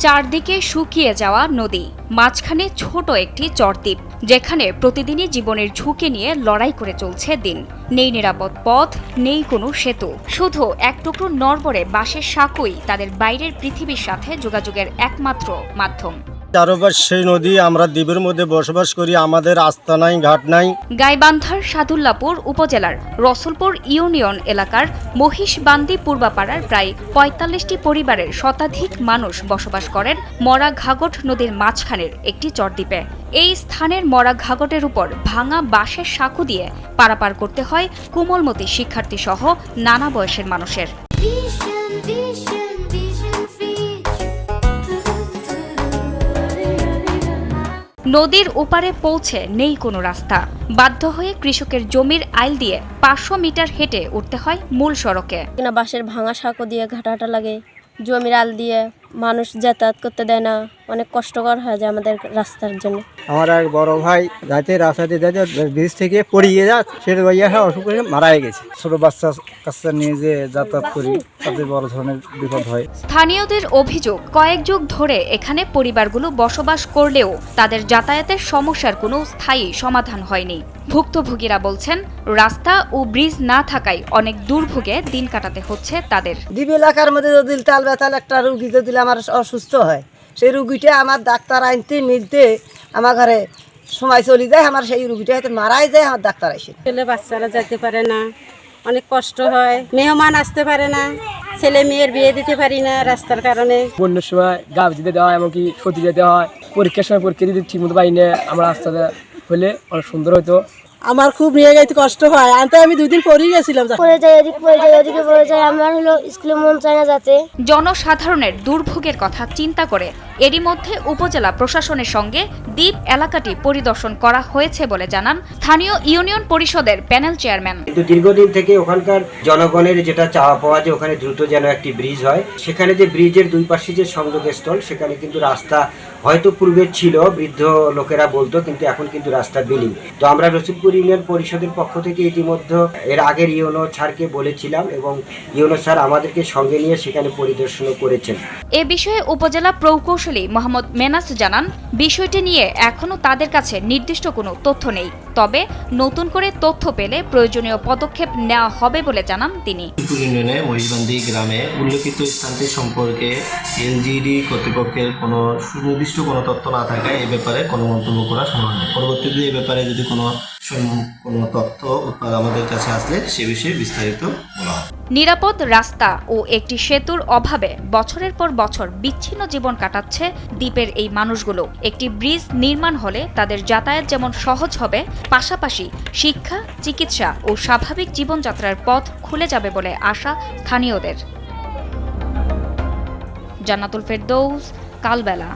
চারদিকে শুকিয়ে যাওয়া নদী, মাঝখানে ছোট একটি চরদ্বীপ, যেখানে প্রতিদিনই জীবনের ঝুঁকি নিয়ে লড়াই করে চলছে দিন। নেই নিরাপদ পথ, নেই কোনো সেতু, শুধু এক টুকরো নড়বড়ে বাঁশের সাঁকোই তাদের বাইরের পৃথিবীর সাথে যোগাযোগের একমাত্র মাধ্যম। চারপাশ সেই নদী, আমরা দ্বীপের মধ্যে বসবাস করি, আমাদের রাস্তা নাই, ঘাট নাই। গাইবান্ধার সাদুল্লাপুর উপজেলার রসুলপুর ইউনিয়ন এলাকার মহিষবান্দি পূর্বাপাড়ার প্রায় ৪৫টি পরিবারের শতাধিক মানুষ বসবাস করেন মরা ঘাগট নদীর মাঝখানের একটি চরদ্বীপে। এই স্থানের মরা ঘাগটের উপর ভাঙা বাঁশের সাঁকো দিয়ে পারাপার করতে হয় কোমলমতি শিক্ষার্থী সহ নানা বয়সের মানুষের। নদীর ওপারে পৌঁছে নেই কোনো রাস্তা, বাধ্য হয়ে কৃষকের জমির আইল দিয়ে ৫০০ মিটার হেঁটে উঠতে হয় মূল সড়কে। বাঁশের ভাঙা সাঁকো দিয়ে ঘাটাটা লাগে, জমির আল দিয়ে মানুষ যাতায়াত করতে দেয় না, অনেক কষ্টকর হয়ে যায় আমাদের রাস্তার জন্য। আমার এক বড় ভাই যাতে রাস্তাতে যাতে ব্রিজ থেকে পড়িয়ে যায়, সেটা ভাইয়া অসুখ করে মারা গেছে। ছোট বাচ্চা কাচ্চা নিয়ে যে যাতায়াত করি তাতে বড় ধরনের বিপদ হয়। স্থানীয়দের অভিযোগ, কয়েক যুগ ধরে এখানে পরিবারগুলো বসবাস করলেও তাদের যাতায়াতের সমস্যার কোনো স্থায়ী সমাধান হয়নি। ভুক্তভোগীরা বলছেন, রাস্তা ও ব্রিজ না থাকায় অনেক দুর্ভোগে দিন কাটাতে হচ্ছে তাদের। দ্বীপ এলাকার মধ্যে যদি তাল বেতাল একটা রুগী যদি আমার অসুস্থ হয়, সেই রুগীটা আমার ডাক্তার আনতে মিলতে আমার ঘরে সময় চলে যায়, আমার সেই রুগীটা হয়তো মারাই যায়, আমার ডাক্তার আসে। ছেলে বাচ্চারা যেতে পারে না, অনেক কষ্ট হয়, মেহমান আসতে পারে না, ছেলে মেয়ের বিয়ে দিতে পারি না রাস্তার কারণে। বন্যার সময় গাছ দিতে দেওয়া হয়, এমনকি সতী যেতে হয়, পরীক্ষার সময় পরীক্ষা দিতে ঠিক মতো পাই না। আমরা রাস্তাটা হলে অনেক সুন্দর হতো। আমার খুব নিয়ে গাইতে কষ্ট হয়, আনতে আমি 2 দিন পরেই গেছিলাম। আমার হলো স্কুলে মন চায় না যাতে। জনসাধারণের দুর্ভোগের কথা চিন্তা করে এরই মধ্যে উপজেলা প্রশাসনের সঙ্গে দ্বীপ এলাকাটি পরিদর্শন করা হয়েছে বলে জানান স্থানীয় ইউনিয়ন পরিষদের প্যানেল চেয়ারম্যান। কিন্তু দীর্ঘদিন থেকে ওখানকার জনগণের যেটা চাওয়া পাওয়া যে ওখানে দ্রুত যেন একটি ব্রিজ হয়, সেখানে যে ব্রিজের দুই পাশে যে সংযোগস্থল, সেখানে কিন্তু রাস্তা হয়তো পূর্বে ছিল, বৃদ্ধ লোকেরা বলতো, কিন্তু এখন কিন্তু রাস্তা বিলীন। তো আমরা রসুলপুর ইউনিয়ন পরিষদের পক্ষ থেকে ইতিমধ্যে এর আগের ইউনো স্যারকে বলেছিলাম এবং ইউনো স্যার আমাদেরকে সঙ্গে নিয়ে সেখানে পরিদর্শন করেছেন। এ বিষয়ে উপজেলা প্রকৌশলী মোহাম্মদ মেনাস জানান, বিষয়টি নিয়ে এখনো তাদের কাছে নির্দিষ্ট কোনো তথ্য নেই, তবে নতুন করে তথ্য পেলে প্রয়োজনীয় পদক্ষেপ নেওয়া হবে বলে জানান তিনি। ইউনিয়নে মহিষবান্দি গ্রামে উল্লেখিত স্থানটি সম্পর্কে এলজিডি কর্তৃপক্ষের কোনো সুনির্দিষ্ট কোনো তথ্য না থাকায় এ ব্যাপারে কোনো মন্তব্য করা সম্ভব নয়। পরবর্তীতে এ ব্যাপারে যদি কোনো তথ্য আমাদের কাছে আসলে সে বিষয়ে বিস্তারিত বলা হয়। নিরাপদ রাস্তা ও একটি সেতুর অভাবে বছরের পর বছর বিচ্ছিন্ন জীবন কাটাচ্ছে দ্বীপের এই মানুষগুলো। একটি ব্রিজ নির্মাণ হলে তাদের যাতায়াত যেমন সহজ হবে, পাশাপাশি শিক্ষা, চিকিৎসা ও স্বাভাবিক জীবনযাত্রার পথ খুলে যাবে বলে আশা স্থানীয়দের। জান্নাতুল ফেরদৌস, কালবেলা।